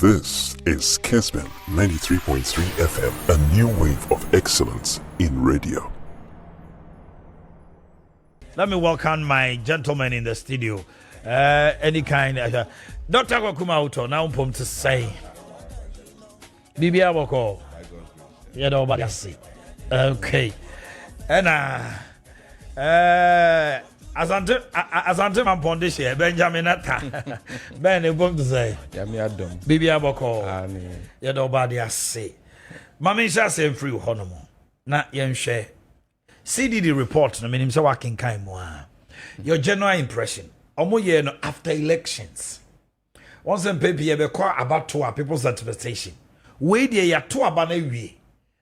This is Kessben 93.3 FM, a new wave of excellence in radio. Let me welcome my gentleman in the studio. Any kind of Dr. Mawutor, now I'm to say. Bibia Boko. You know what I see. Okay. And Asante man this year, Benjamin Atta. Ben, you want to say? Bibia Boko. You know what I say. Mammy shall say free honomo. Not young share. CDD report, I mean, him so working kind more. Your general impression, almost year after elections. Once and paper, you be quite about to our people's satisfaction. Wait there, ya to about a way.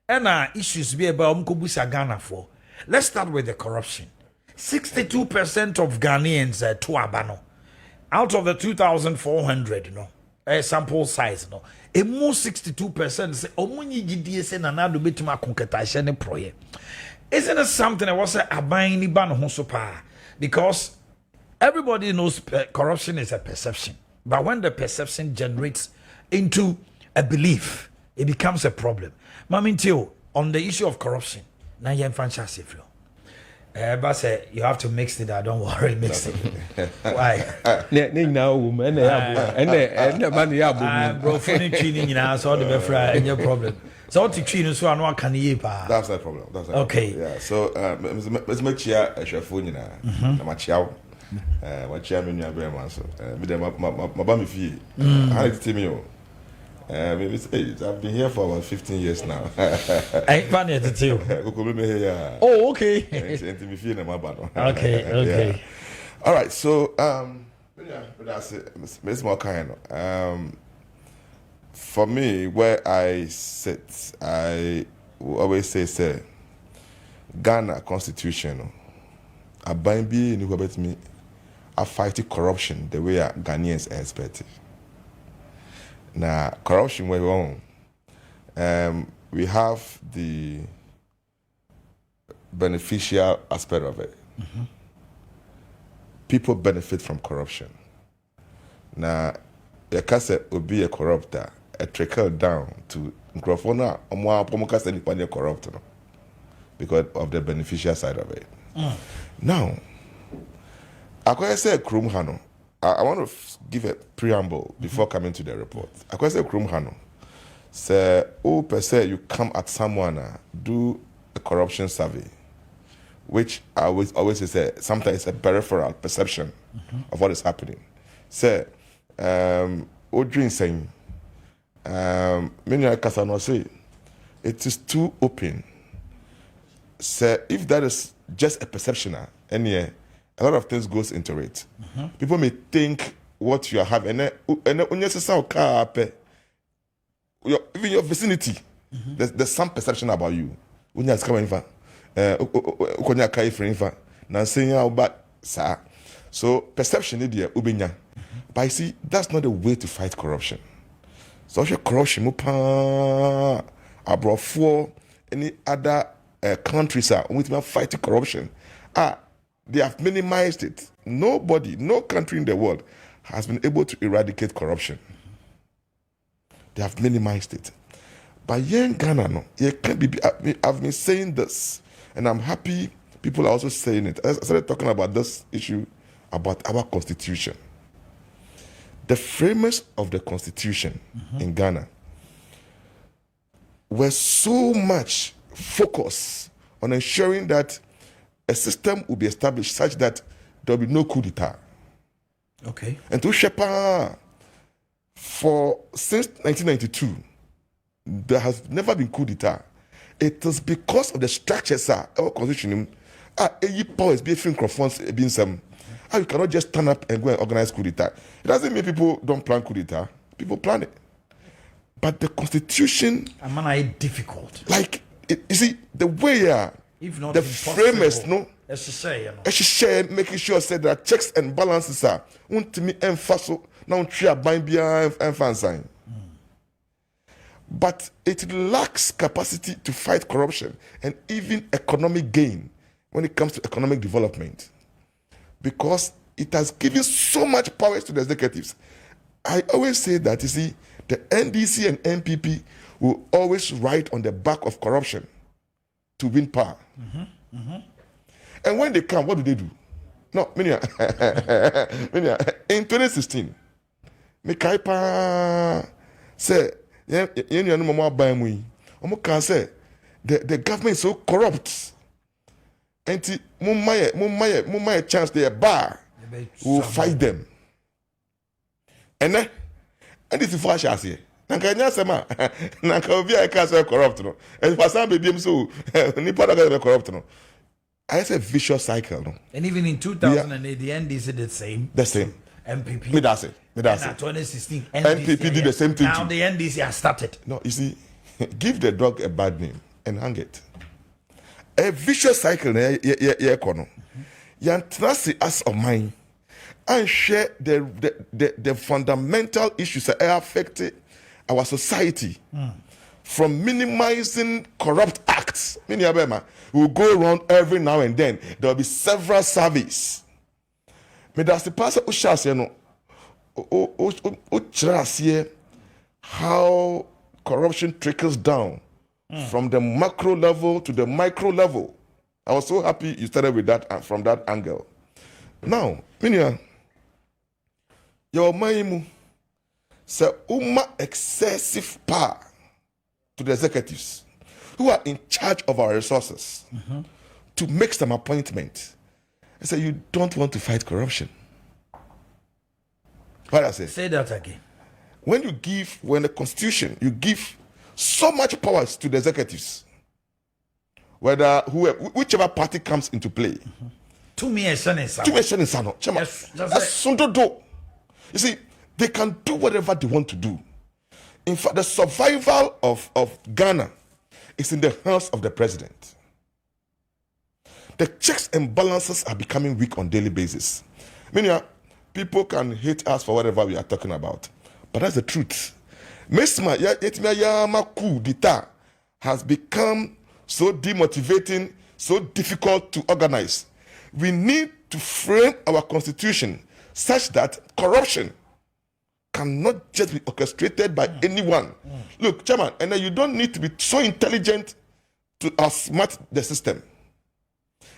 And issues be about Mkubusa Ghana for. Let's start with the corruption. 62% of Ghanaians to Abano. Out of the 2,400, sample size, a more 62% say, Omuni GDS and another bit to my concentration project. Isn't it something I was a buying ban hosopa? Because everybody knows corruption is a perception. But when the perception generates into a belief, it becomes a problem. Mawutor, on the issue of corruption, now you're in franchise. But say you have to mix it. Don't worry, mix it. Why? Bro, funny cleaning, you know, so the befra and your problem. So to clean, so I know can you pa. That's the problem. Okay. Yeah. So let's make sure a chef phone, you know, my chow, what chairman you are very much. My bummy fee. I like to tell me. I've been here for about 15 years now. I funny to tell. Oh, okay. Okay. All right. So that's it. It's more kind. For me, where I sit, I will always say, Ghana Constitution. I bind be in about me. I fight corruption the way Ghanaians expect it. Now, corruption we're wrong. We have the beneficial aspect of it. Mm-hmm. People benefit from corruption. Now, a cassette will be a corrupter, a trickle down to microphone corrupt because of the beneficial side of it. Now, I could say Krum Hano. I want to give a preamble before coming to the report. I can say Krum Hano. Say, per se, you come at someone, do a corruption survey, which I always say, sometimes it's a peripheral perception of what is happening. Say, Odrin saying, many Kasano say, it is too open. Say, if that is just a perception, a lot of things goes into it. People may think what you are having, and even your vicinity, there's some perception about you. So perception is there. But you see, that's not the way to fight corruption. So corruption, abroad for any other countries with fighting corruption. They have minimized it. Nobody, no country in the world has been able to eradicate corruption. They have minimized it. But here in Ghana, no, I've been saying this, and I'm happy people are also saying it. I started talking about this issue about our constitution. The framers of the constitution in Ghana were so much focused on ensuring that a system will be established such that there will be no coup d'etat. Okay. And to Shepa, since 1992, there has never been coup d'etat. It is because of the structures of our constitution. Powers be microphones being some. You cannot just turn up and go and organize coup d'etat. It doesn't mean people don't plan coup d'etat. People plan it. But the constitution, it's difficult. Like you see the way. If not the framers, no, as you say, making sure that there are checks and balances are. But it lacks capacity to fight corruption and even economic gain when it comes to economic development, because it has given so much powers to the executives. I always say that, you see, The NDC and NPP will always ride on the back of corruption to win power. And when they come, what do? No, in 2016, Mikaipa said, the government is so corrupt. And Mumaya chance they bar will fight them. And this is what I say. Nankanya sema, nankavia kasa corrupt no. And for some baby so, ni pada kasa corrupt no. I say vicious cycle no. And even in 2008, the NDC did the same. The same. MPP. Me that's it. And 2016, NPP did the same thing. Now the NDC has started. No, you see, give the dog a bad name and hang it. A vicious cycle yeah kono. Yan trust us of mine and share the fundamental issues that affect our society. From minimizing corrupt acts. We'll go around every now and then. There will be several surveys. But that's the pastor who shall say how corruption trickles down from the macro level to the micro level. I was so happy you started with that from that angle. Now, your maimu say excessive power to the executives who are in charge of our resources to make some appointment. I say you don't want to fight corruption. What I say? Say that again. When the constitution, you give so much powers to the executives, whichever party comes into play. To me, you see, they can do whatever they want to do. In fact, the survival of Ghana is in the hands of the president. The checks and balances are becoming weak on a daily basis. People can hate us for whatever we are talking about, but that's the truth. Mesma coup d'etat has become so demotivating, so difficult to organize. We need to frame our constitution such that corruption cannot just be orchestrated by anyone. Look, Chairman, and you don't need to be so intelligent to outsmart the system.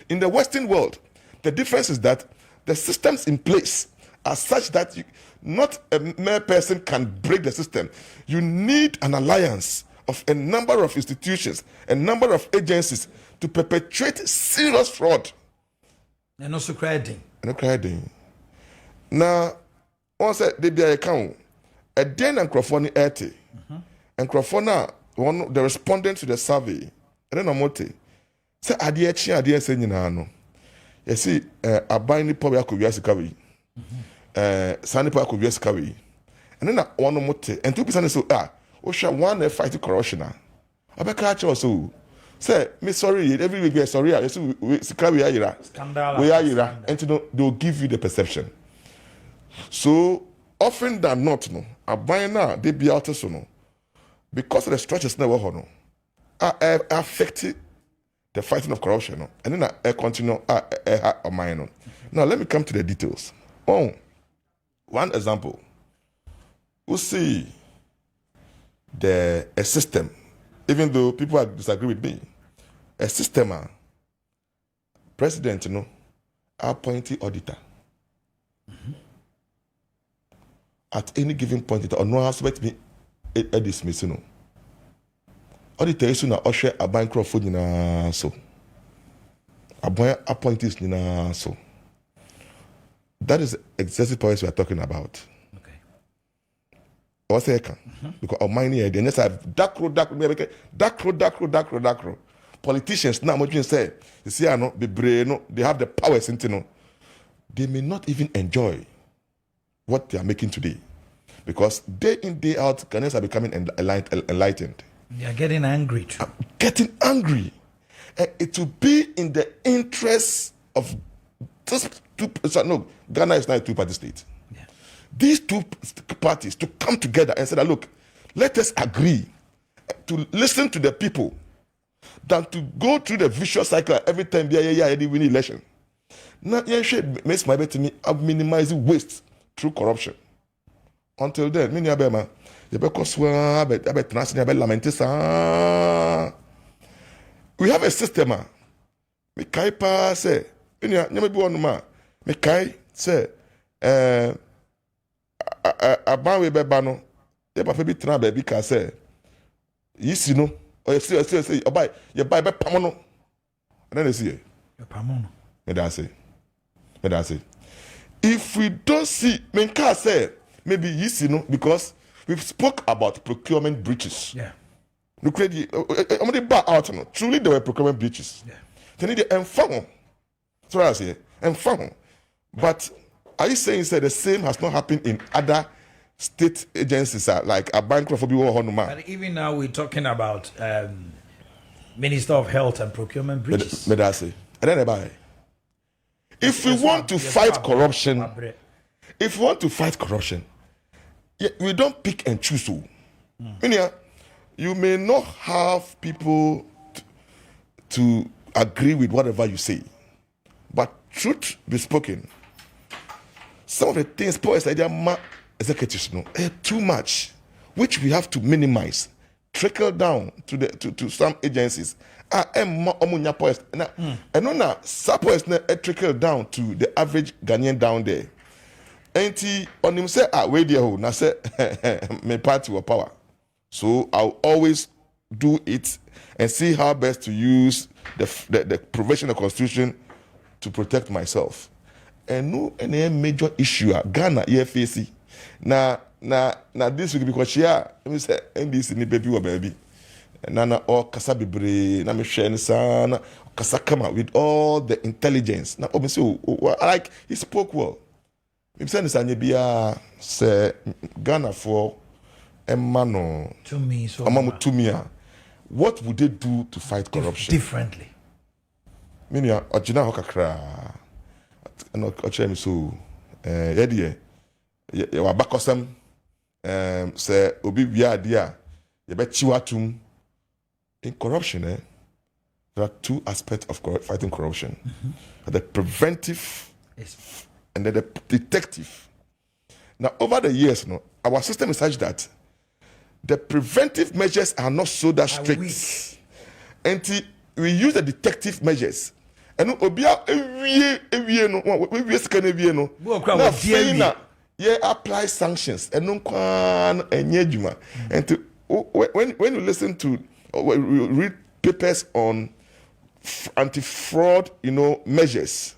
In the Western world, the difference is that the systems in place are such that not a mere person can break the system. You need an alliance of a number of institutions, a number of agencies to perpetrate serious fraud. And also crediting. Now, once they be a account, a den and Crawford and Crawford one the respondent to the survey, and then Amote say idea saying no. You see, a buying the public could be Sandy Park could be and then one mote and 2% so one fighting corruption. I be catch also. Say, me sorry, every week we are sorry. We are and they'll give you the perception. So often than not, a buyer now they be out so no, because of the structures never no, affected the fighting of corruption, and then I continue a mine. Now let me come to the details. One example, we see a system, even though people disagree with me, a system, president, appointed auditor. At any given point, or no aspect me a dismissal. Auditor is na usher a bank Crawford so. A boy appointees so. That is excessive powers we are talking about. Okay. What's the because of mine here, the next have dakro. Politicians now what you say, you see, they have the powers they may not even enjoy what they are making today. Because day in, day out, Ghanaians are becoming enlightened. They are getting angry too. Getting angry. And it will be in the interest of just Ghana is not a two-party state. Yeah. These two parties to come together and say that, look, let us agree to listen to the people than to go through the vicious cycle every time they win election. Now, makes my bet to me of minimizing waste through corruption. Until then, You be koswa, be transni, be lamentisa. We have a system. Me kai pa say, inya nyame bi wonu ma. Me kai say, aban we be ba no. Ye pa fe bi tran be bi ka say. Yisi no. O say obai, ye buy be pamo no. And then see ye. Pamo no. Me da say. If we don't see, me ka say maybe yisi no because we spoke about procurement breaches. Yeah. Look at the bar out no. Truly there were procurement breaches. Yeah. They need to inform. So I say inform. But are you saying the same has not happened in other state agencies like a bank for people who But even now we're talking about Minister of Health and Procurement breaches. Me that say. And then buy. If we want to fight corruption, we don't pick and choose. You may not have people to agree with whatever you say, but truth be spoken, some of the things executives know too much, which we have to minimize, trickle down to some agencies. And trickle down to the average Ghanaian down there. And on him say, wait there, na say me party or power. So I'll always do it and see how best to use the provision of the Constitution to protect myself. And no any major issue Ghana EFAC. Now this week because let me say NBC ni baby or baby. Nana or kasa bibre na me share sana kasa come out with all the intelligence. Now me say like he spoke well. Me say nisanye bia say Ghana for Emano to me, so what would they do to fight corruption differently? Meaning, Ojina Hokakra, and Ochem so, Eddie, you are back osam, say, Obi Biadia, you bet Chiwatum. In corruption, there are two aspects of fighting corruption: the preventive and then the detective. Now, over the years, our system is such that the preventive measures are not so that strict. And we use the detective measures. And obia apply sanctions and when you listen to read papers on anti-fraud measures,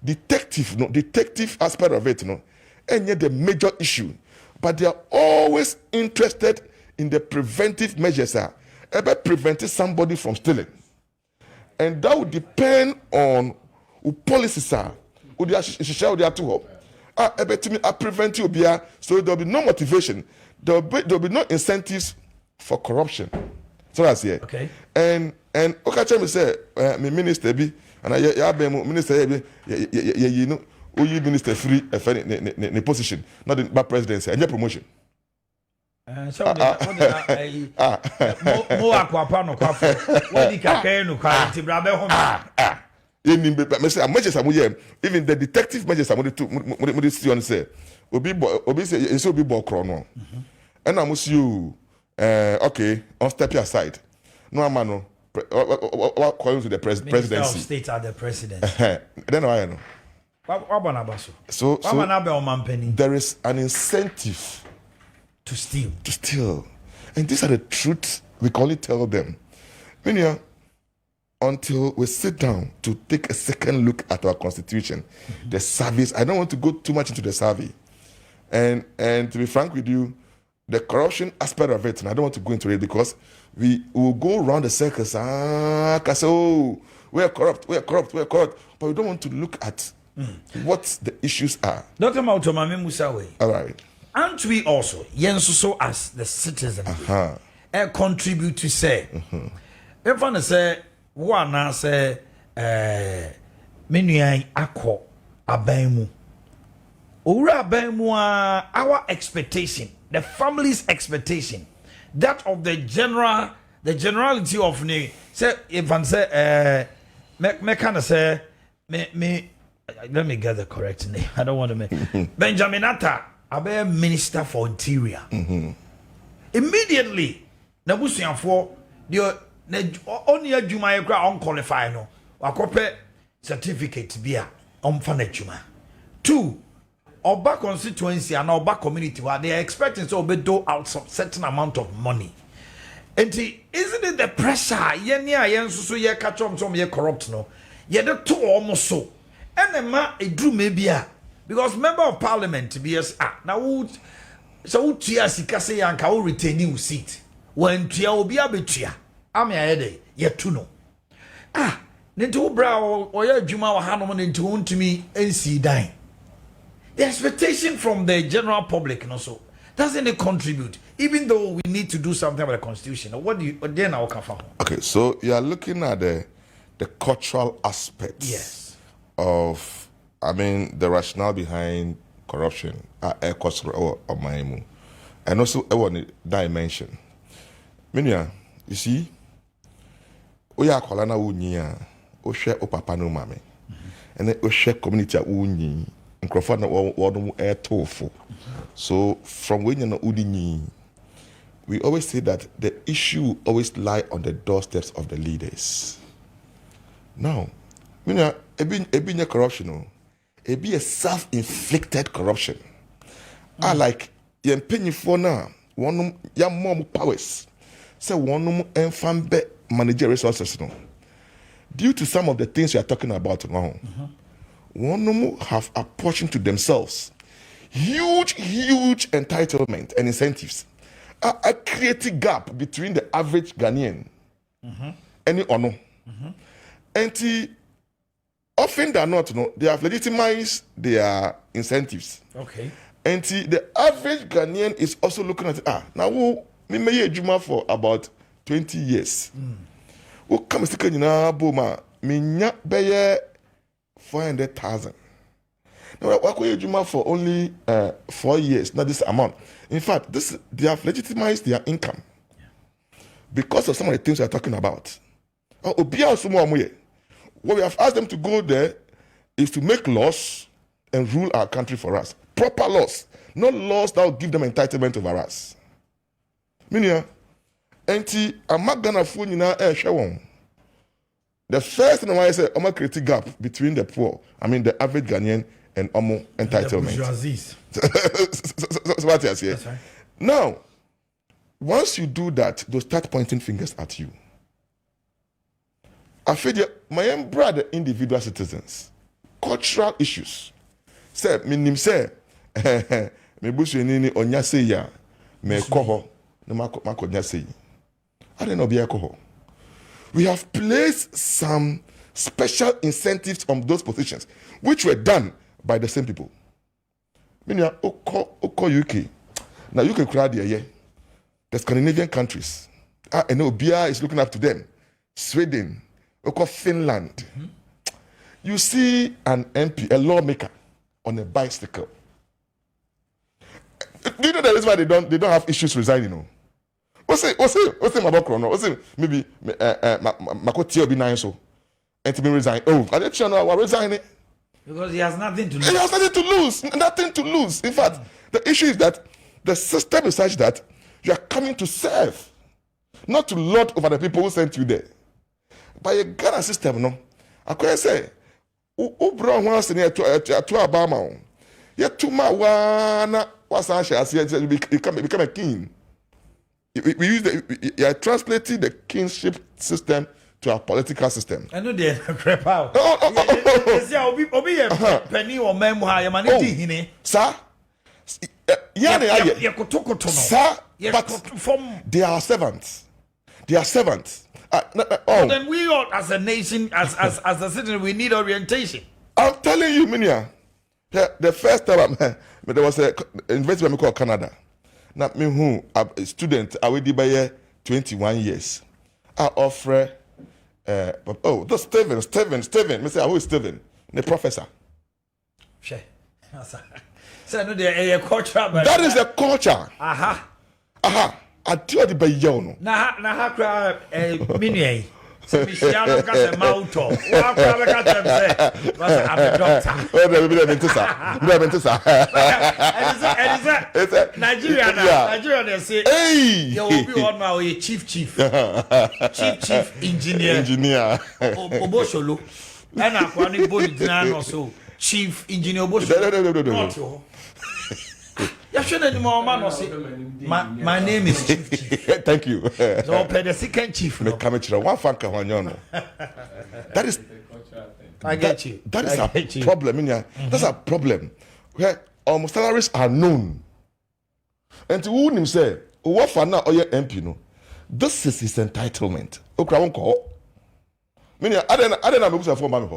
detective aspect of it and yet the major issue, but they are always interested in the preventive measures about preventing somebody from stealing, and that would depend on who policies are who they are to prevent you, so there will be no motivation, there will be no incentives for corruption. So that's here. Okay. And okay, me say me minister be and I minister you minister free the position, not the presidency and your promotion. So mo akwapa no kwafo wodi kakay no kwality brabe ho even the detective measures are to see on say obi say you be bokro no and I must you okay on step aside no amano calling to the presidency Minister of State at the president. Then I know so there is an incentive to steal, and these are the truths we can only tell them until we sit down to take a second look at our constitution, the service. I don't want to go too much into the survey, and to be frank with you, the corruption aspect of it, and I don't want to go into it because we will go around the circles. We are corrupt, but we don't want to look at what the issues are. Dr. Mawutor Mame Musawe. All right. Aren't we also, yenso as the citizen, contribute to say, if I say, one say, many akko abemu, ura abemu, our expectation, the family's expectation, that of the generality of me, say, if I say, me kind of say, me, let me get the correct name. I don't want to make Benjamin Atta. Abe Minister for Interior. immediately na busuafo the only adwuma ye kra unqualified no wakope certificate bia omfa na adwuma. 2 Oba constituency and Oba community where they are expecting to do out some certain amount of money. And isn't it the pressure? Yen so ye catch on some ye corrupt no. Ye the two almost so. And the man it drew maybe because member of parliament BS now so tia sika say yanka will retain you seat. When tia obi abetua. Ame ayede ye tu no. Nento bra o ye adwuma wa hanom nento untimi ensi dan. The expectation from the general public also doesn't it contribute, even though we need to do something about the constitution. What do you then I'll come from? Okay, so you are looking at the cultural aspects of the rationale behind corruption and also one dimension. Minya, you see, we are kolana unia, o share o papa no mame, and then o share community uni. So from when you know udini, we always say that the issue always lie on the doorsteps of the leaders. Now, a corruption, it be a self-inflicted corruption. I like you penny for now. One young mom powers. So one and be managerial resources. No. Due to some of the things we are talking about now. One have apportioned to themselves huge entitlement and incentives. A creative gap between the average Ghanaian and the honor. And often they are not, they have legitimized their incentives. Okay. And the average Ghanaian is also looking at now me may juma for about 20 years. Who comes to Kenya Boma, me nya beye 400,000. Now, why could you for only 4 years? Not this amount. In fact, they have legitimized their income because of some of the things we are talking about. What we have asked them to go there is to make laws and rule our country for us. Proper laws, not laws that will give them entitlement over us. Meaning, I'm not gonna fool you now. The first thing I say, I'm going to create a gap between the poor, the average Ghanaian and entitlement. So what I say. Right. Now, once you do that, they'll start pointing fingers at you. I feel my brother, individual citizens, cultural issues. Say, minim say, me busu nini onya say ya, me koho, no mako nya say. I don't know be koho. We have placed some special incentives on those positions, which were done by the same people. Meaning, Oko UK. Now, UK crowd here, the Scandinavian countries. And Obia is looking up to them. Sweden, Oko Finland. You see an MP, a lawmaker, on a bicycle. Do you know the reason why they don't have issues resigning? What's it about Chrono? What's it maybe Makoti will be nice so and to be resign. Oh, I didn't know I resigning. Because he has nothing to lose. He has nothing to lose. Nothing to lose. In fact, the issue is that the system is such that you are coming to serve, not to lord over the people who sent you there. By a Ghana system, no. I could say, who brought once in here to Obama. Yet to my one was actually become a king. We use you are translating the kingship system to our political system. I know they crap out. Sir, they are servants. They are servants. Then we all, as a nation, as a citizen, we need orientation. I'm telling you, Minia. The first time there was an investment called Canada. Now, me who a student, I will be 21 years. I offer, that's Steven. Me say, who is Steven? The professor. Sure. So, no, the culture. That is the culture. Aha. I tell you, by you. Na cry, minye. So Michiano got a Mawutor. What I'm a doctor. Oh, And it's Nigeria, they say, hey, you will be on my way, chief engineer. Obosholo. And I'm going to also chief engineer Obosholo. No. You shouldn't anymore, man. My name is Chief. Thank you. So, play the second chief. One fan that is. I get you. That is a problem. That's a problem where almost salaries are known. And to who him say, what for now? Oh yeah, MP no. This is his entitlement. Okay, I won't call. Meaning, I don't know for man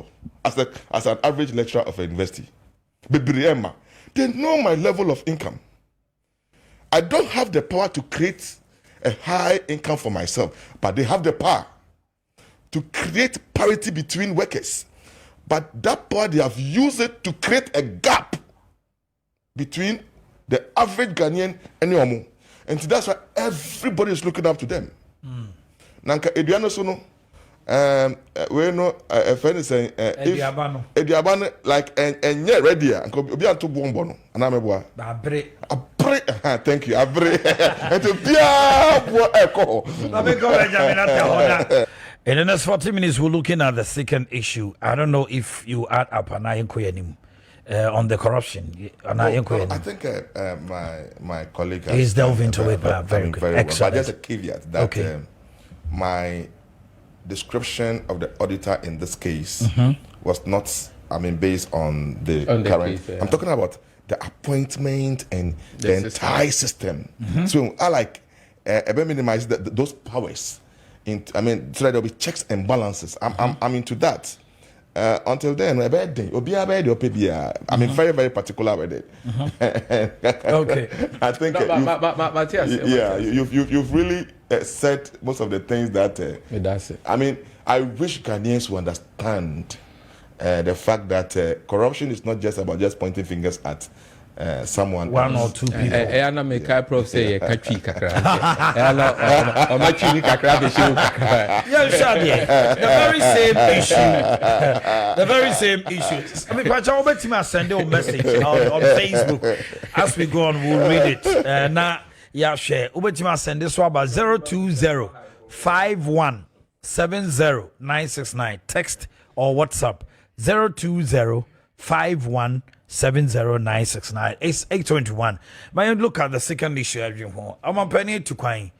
as an average lecturer of a university. They know my level of income. I don't have the power to create a high income for myself, but they have the power to create parity between workers. But that power, they have used it to create a gap between the average Ghanaian and Yomu. And that's why everybody is looking up to them. Nanka Ediano Sono, we know a friend is saying, Ediabano, like, and yet ready, and could be to Bombono, and I'm a boy. Thank you. And to be a echo. In the next 40 minutes, we're looking at the second issue. I don't know if you add up on the corruption. I think my colleague is delving into it, very good. Excellent. But just a caveat that my description of the auditor in this case was not, based on the current. Case, I'm talking about the appointment and the entire system. So I like minimize those powers. So that there'll be checks and balances. I'm into that. Until then, I'm very, very particular with it. Okay. I think you've really said most of the things that. That's it. I wish Ghanaians would understand the fact that corruption is not just about just pointing fingers at someone. One or two people. The very same issue. The very same issue. But I'll bet you send a message on Facebook as we go on. We'll read it. Now, share. Ubetima send this one about 020-5170-969. Text or WhatsApp 020-5170-969. It's 821. But look at the second issue. I'm a penny to coin.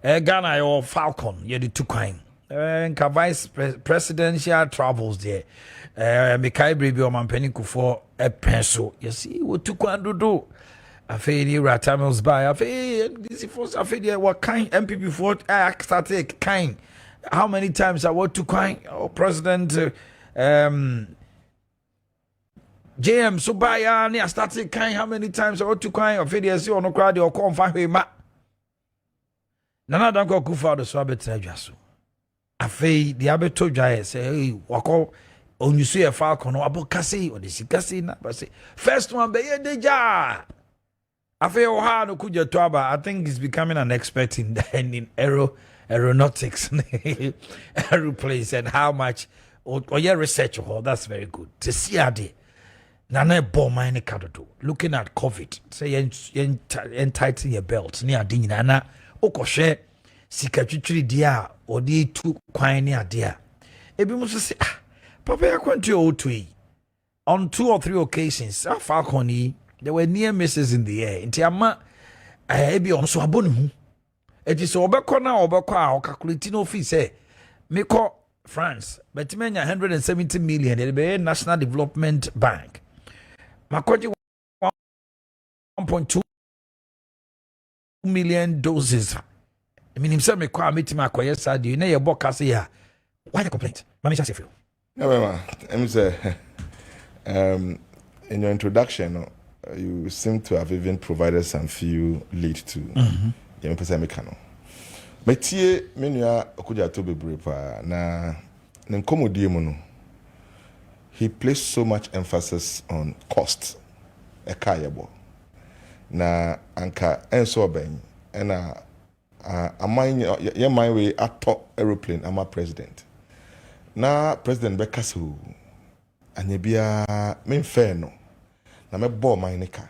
Ghana or Falcon, you did to coin. Vice presidential travels there. Mikai Baby or Mampeni for a pencil. You see, what to do? I feel you Ratamels by. I feel this is what kind MP before I started kind. How many times I want to kind? Oh, President JM Subaya, I started kind. How many times I want to kind? I feel yes, you no crowd or come find him. Nana don't go for the swabet Najasu. I feel the abeto jay say, hey, walk on you see a falcon or about Cassie or the Cassie. First one, be a deja. I feel hard to kuja toaba. I think he's becoming an expert in aeronautics, aeroplanes, and how much or your research. Oh, that's very good. To see how they nana bomb mine kadodo. Looking at COVID, say tighten your belt near ding nana okoshe sikatwitri dia or the two quine near dia. Ebi must say papa ya kwanti o tui on 2 or 3 occasions. Falcon there were near misses in the air. Inti ama ebi on so abonu hu. Eti so obekọ na obekọ a calculate no fee say me call France but menya 170 million the National Development Bank. Makoji 1.2 million doses. I mean himself me call meeting akoye sad you na your book say ya. Why the complaint? Mami just feel. No mama, I'm say in your introduction you seem to have even provided some few lead to Yemi Pesa Mekano. Metie menua okuja to bebre pa na nkomodie mu no. He placed so much emphasis on cost. Ekayebo. Na anka enso ben na amany ye my way atop aeroplane ama president. na president bekaso anya bia me fair no na me ball my neka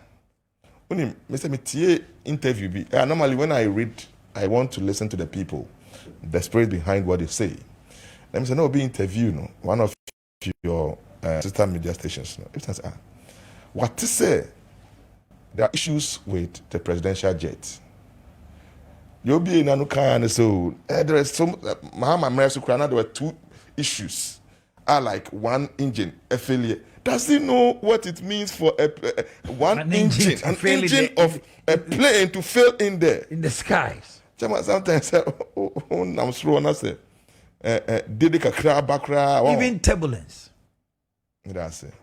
unim me say me tie interview bi normally when I read I want to listen to the people, the spirit behind what they say. Let me say no be interview no one of your sister media stations no if I what to say there are issues with the presidential jet. You'll be in Anuka, so there is some Mahama Mersukrana, there were two issues. Are like one engine affiliate. Does he know what it means for an engine of a plane to fail in there? In the skies. Sometimes I'm slow and I say, did even turbulence. That's it.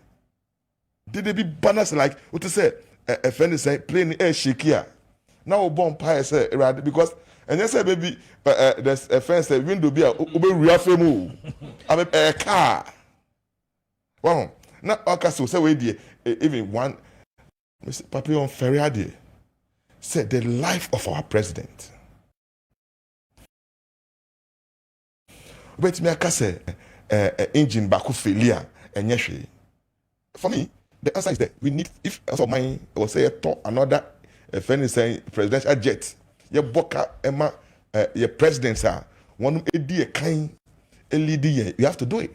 Did they be banners like what to say? A friend is saying plane air shaky. Now bomb pie say because and you say baby there's a friend say window be a reaffirm a car. Wow. Now okay so say we there even one Mr. Papillon Ferriade said the life of our president. But me aka say engine back failure and yeshe. For me, the answer is that we need if also mine will say another a friend is saying presidential jet. Your boka Emma your presidents are one a kind lead you have to do it.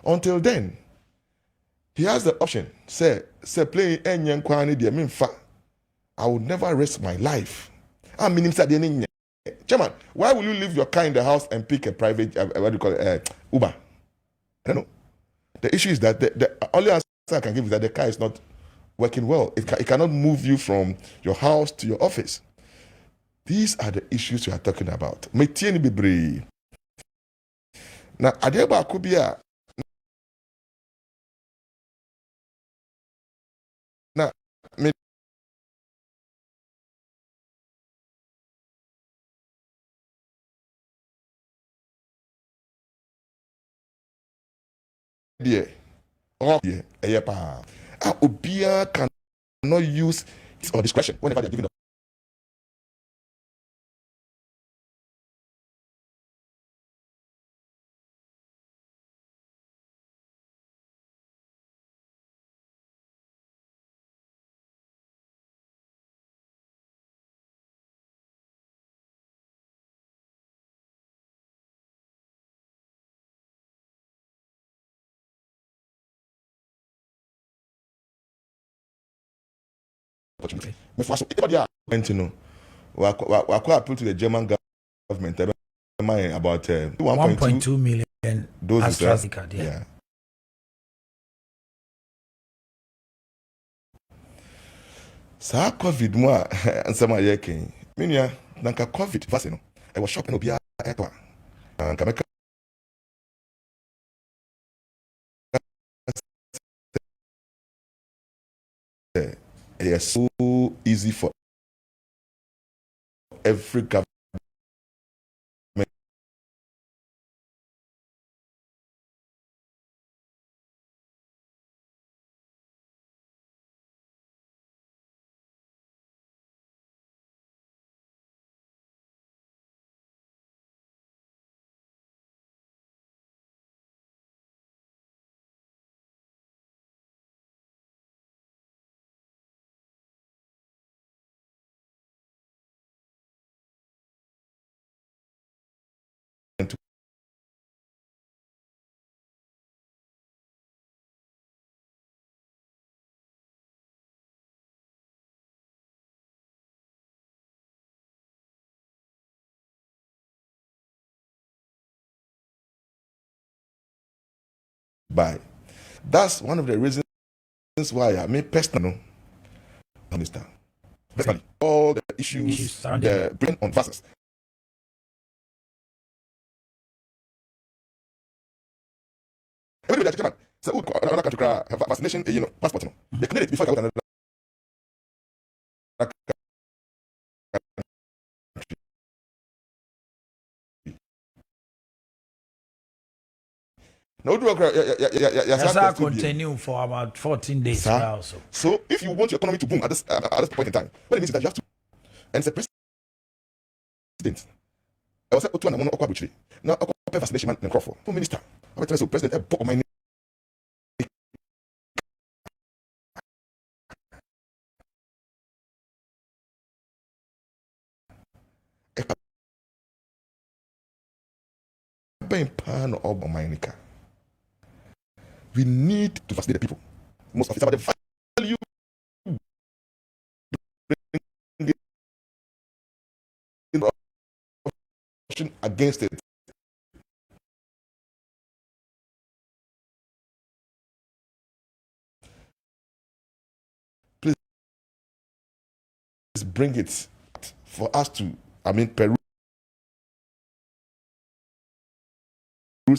Until then, he has the option. Say play any kwani de mean fa. I would never risk my life. I mean him Chairman, why will you leave your car in the house and pick a private what do you call it Uber? I don't know. The issue is that the only answer I can give is that the car is not working well. It cannot move you from your house to your office. These are the issues we are talking about. Metieni bebre. Na adeba akubia. Na me yeah. Oh yeah. Eyepa. Obia cannot use his or discretion whenever they are giving up. Opportunity. We appeal to the German government about 1.2 million doses. Yeah. Sa COVID mo ansama yeke. Minia nanka COVID vaccine no. I was shocked no bia eto. Nanka meka it is so easy for every government to buy. That's one of the reasons why I made personal understand. Personally, all the issues the bring on vaccines. Everybody that so another country have vaccination, passport. They clear it before I go to another country. No, Yes, continue for about 14 days now. So if you want your economy to boom at this point in time, what it means is that you have to, and it's a president. I was saying, now vaccination man and Crawford, minister. I'm telling you, President, I my we need to facilitate the people. Most of it's about the value against it. Please bring it for us to, peruse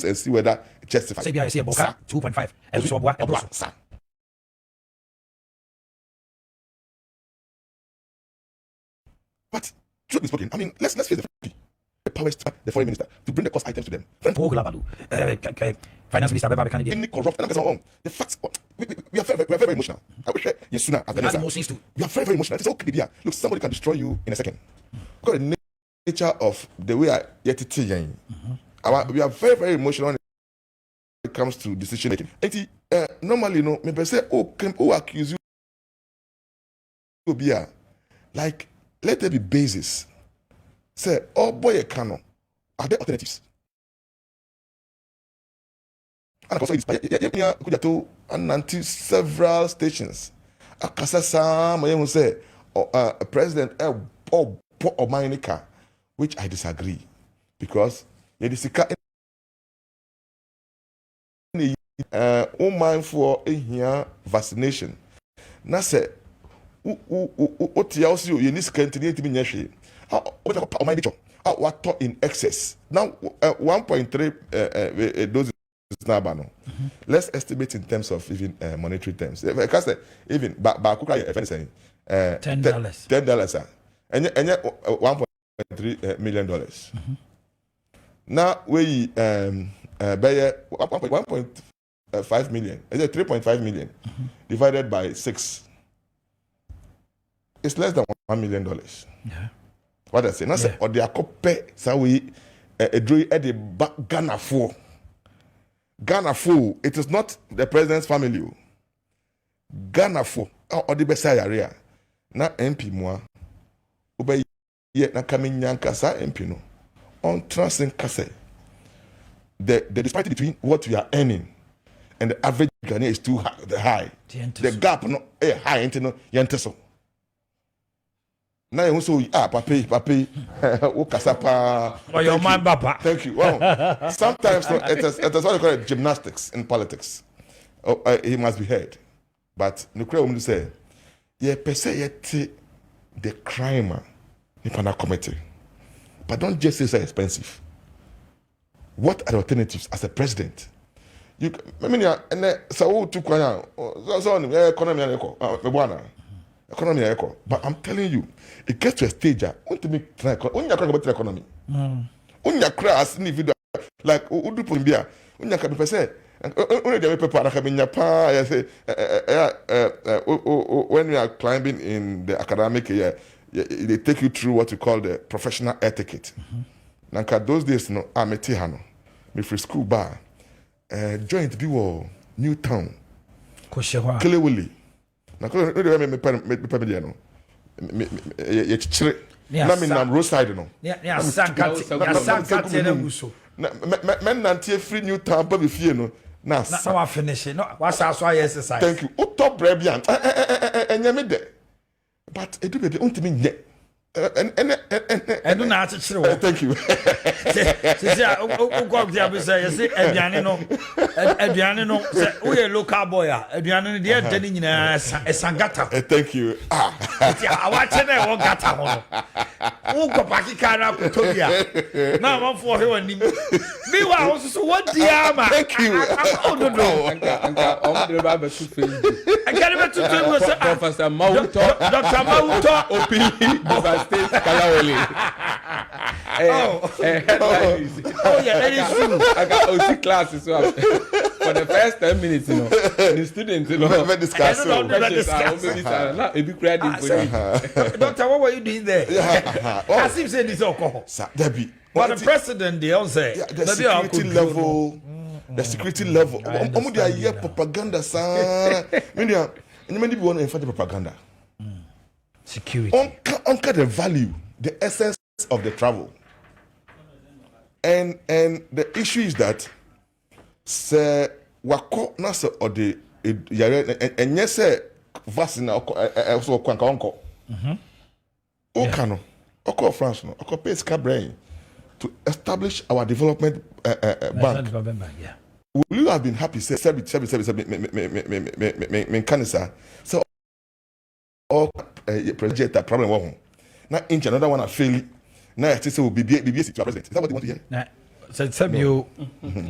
and see whether it justifies. Say I see a 2.5. But truth be spoken, let's face the fact. The powers to the foreign minister to bring the cost items to them. Finance minister, any corrupt, the facts. We are very emotional. I wish yes sooner as the minister. We are very emotional. It's okay, yeah. Look, somebody can destroy you in a second. Because the nature of the way I yet it we are very emotional when it comes to decision making. Normally, maybe say, accuse you, be like, let there be basis. Say, boy, are there alternatives? And also, it's several stations. Akasasa, say, President, which I disagree, because mind for here vaccination. Na say, what else you need to continue to be nyeshe. What in excess now 1.3 doses now. Let's estimate in terms of even monetary terms. Because even $10 and $1.3 million. Now we buy 1.5 million. Is it 3.5 million divided by 6? It's less than $1 million. Yeah. What I say? Now say, or they are copy. So we draw at the Ghana for. Ghana for. It is not the president's family. Ghana for. Or the best area. Na MP moi. Ube ye na kaminyanga sa MP no. On transcend kase. The disparity between what we are earning and the average Ghanaian is too high. The gap no high into no yenteso. Now you say papi ukasapa. Oh, your man papa. Thank you. Well, sometimes it is what they call it gymnastics in politics. He must be heard. But nukre women say, the crime in committee. But don't just say it's expensive. What are the alternatives as a president? You, economy, but I'm telling you, it gets to a stage. Want to make about the economy. Crass individual like Udu Pumbia. Unya say. Only the people are coming. When we are climbing in the academic year, they take you through what we call the professional etiquette. Nanka those days, no, I'm a Tihano. Me free school bar. Joint be Newtown. Kelewili. Na ko me pamedi no. Ye chichire. Na me nam roadside no. Ya sankate na guso. Men nantie free Newtown ba be fie no. Na wa finish no. Wa sa so exercise. Thank you. Utop brebian. Enya me de. But edu be untimi nye. And do not chill. Thank you. Go there, be say, say, Ediano, say, we a local boy, Ediano, dear Denny, a Sangata. Thank you. I watch it, I won't get a Uko Pakikara, Tobia. Now I'm for him and me. Meanwhile, also, what the armor? Thank you. Oh, I got him to tell Professor Mawutor, Dr. Mawutor, OP, State Kalawole. Oh, yeah, that is true. I got OC classes so for the first 10 minutes, the students, we discuss. Now, if you credit, Doctor, what were you doing there? As if saying this alcohol. Debbie. But the president, they all say, the security level the security level. They are here propaganda, sir. Many people want to fight the propaganda. Security. Uncut the value, the essence of the travel. And the issue is that say wako nasa or the and yes vaccine also kwanka onko. Okano, oko France no, oko pay brain to establish our development bank. Yeah. Will you have been happy? Say, me cancer. So all project that problem one. Now inch another one are failing. Now I say will be BBS to president. Is that what you want to hear? Nah. So you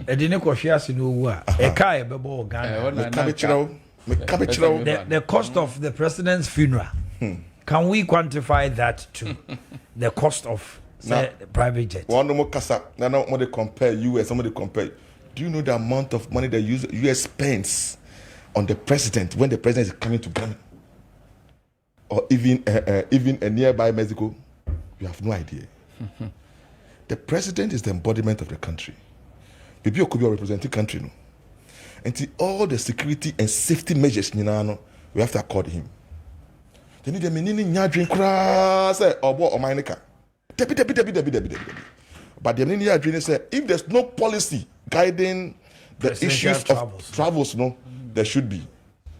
edine kwhwea no wu a e kai bebo Ghana. The cost of the president's funeral. Can we quantify that to the cost of the private jet? One more kasa. Now somebody compare US, somebody compare. Do you know the amount of money that US spends on the president when the president is coming to Ghana? Or even a nearby Mexico? You have no idea. The president is the embodiment of the country. Maybe you could be a representing country, no? And all the security and safety measures, we have to accord him. They need a meaning drink crass or what or minica. But the meaning drink say if there's no policy guiding the issues of travels, no, there should be.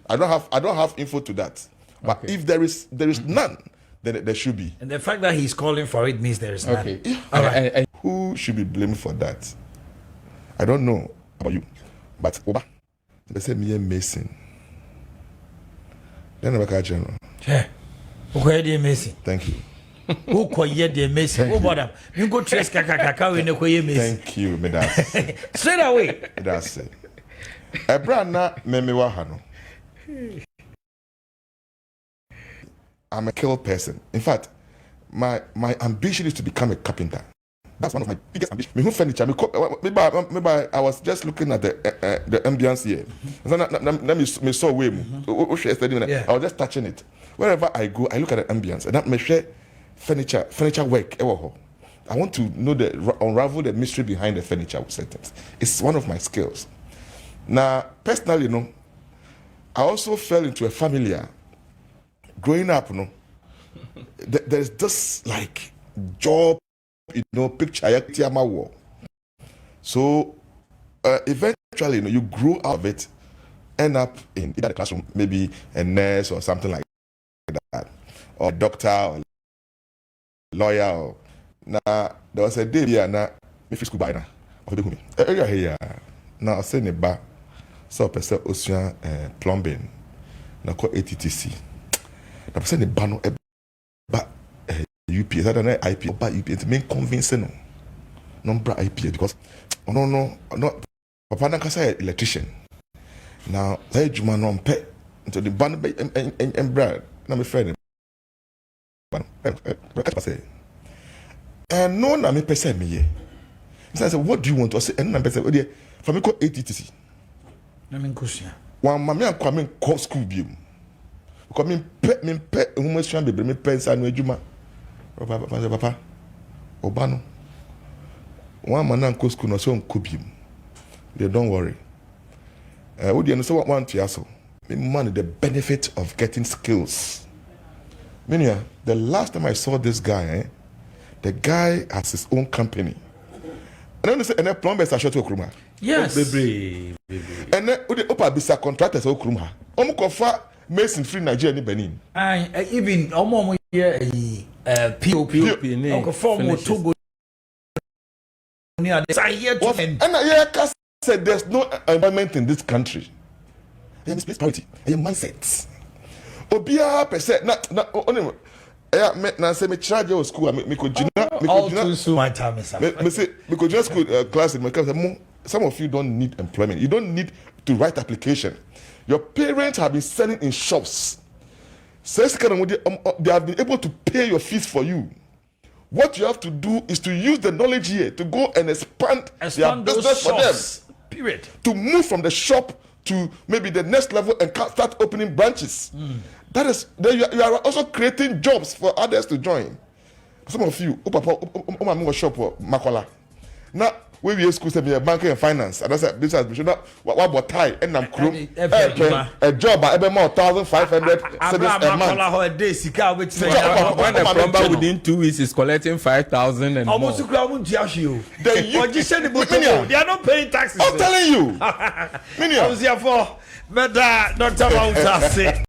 I don't have info to that. But if there is none, then there should be. And the fact that he's calling for it means there is none. Okay. Yeah. All right. And who should be blamed for that? I don't know about you, but Oba, they say me Mason. Then I back general. Yeah. Who Mason? Thank you. Who quiet the Mason? Who bother? You go trace kaka we no quiet Mason. Thank you, Medas. Straight away. That's it. Ebrana memewa hano. I'm a skilled person. In fact, my ambition is to become a carpenter. That's one of my biggest ambitions. Me furniture. Maybe I was just looking at the ambience here. Let me saw way. I was just touching it. Wherever I go, I look at the ambience and that me share furniture work. I want to know unravel the mystery behind the furniture settings. It's one of my skills. Now, personally, I also fell into a familiar. Growing up, there's this like job, picture. So eventually, you grow out of it, end up in either the classroom, maybe a nurse or something like that, or doctor or lawyer. Or now there was a day here now, me school by now. Area here now, I say neba, so person ocean plumbing, now call ATTC. The person the ban but UPS, I don't know IP, but UPS main convincing number IP because no. Papa na kasa electrician. Now say juma no pay into the ban and brand. Na me friend. And no na me person me ye. I said, what do you want to say? And na person oh for me call ATTC. Na me nkusia. One mama and come in school bi. Because me pay human strand baby me pensa no adwuma. Papa. Obano. One man and school no so nkobim. They don't worry. What do you know what want to ask? Man, the benefit of getting skills. Meaning, the last time I saw this guy, the guy has his own company. And then and the plumbers are short to Okruma. Yes. Baby. And then the upper bisa contractors Okruma. Omukofa Mason free Nigeria ni Benin. Even omo here POP Uncle form Togo. And I said there's no environment in this country. They have misplaced priority. They have mindsets. Obia per se na only na say me charge your school me could just school class in my class. Some of you don't need employment. You don't need to write application. Your parents have been selling in shops. They have been able to pay your fees for you. What you have to do is to use the knowledge here to go and expand their business for them. Period. To move from the shop to maybe the next level and start opening branches. That is, you are also creating jobs for others to join. Some of you, shop Makola. Now, we be school say me banking and finance. And I said business administration. What about tie? And I'm crew. A job at every more 1,500 cedis a month. When a plumber within 2 weeks is collecting 5,000 and almost more. they are not paying taxes. I'm telling you. I was here for Dr. Mawutor.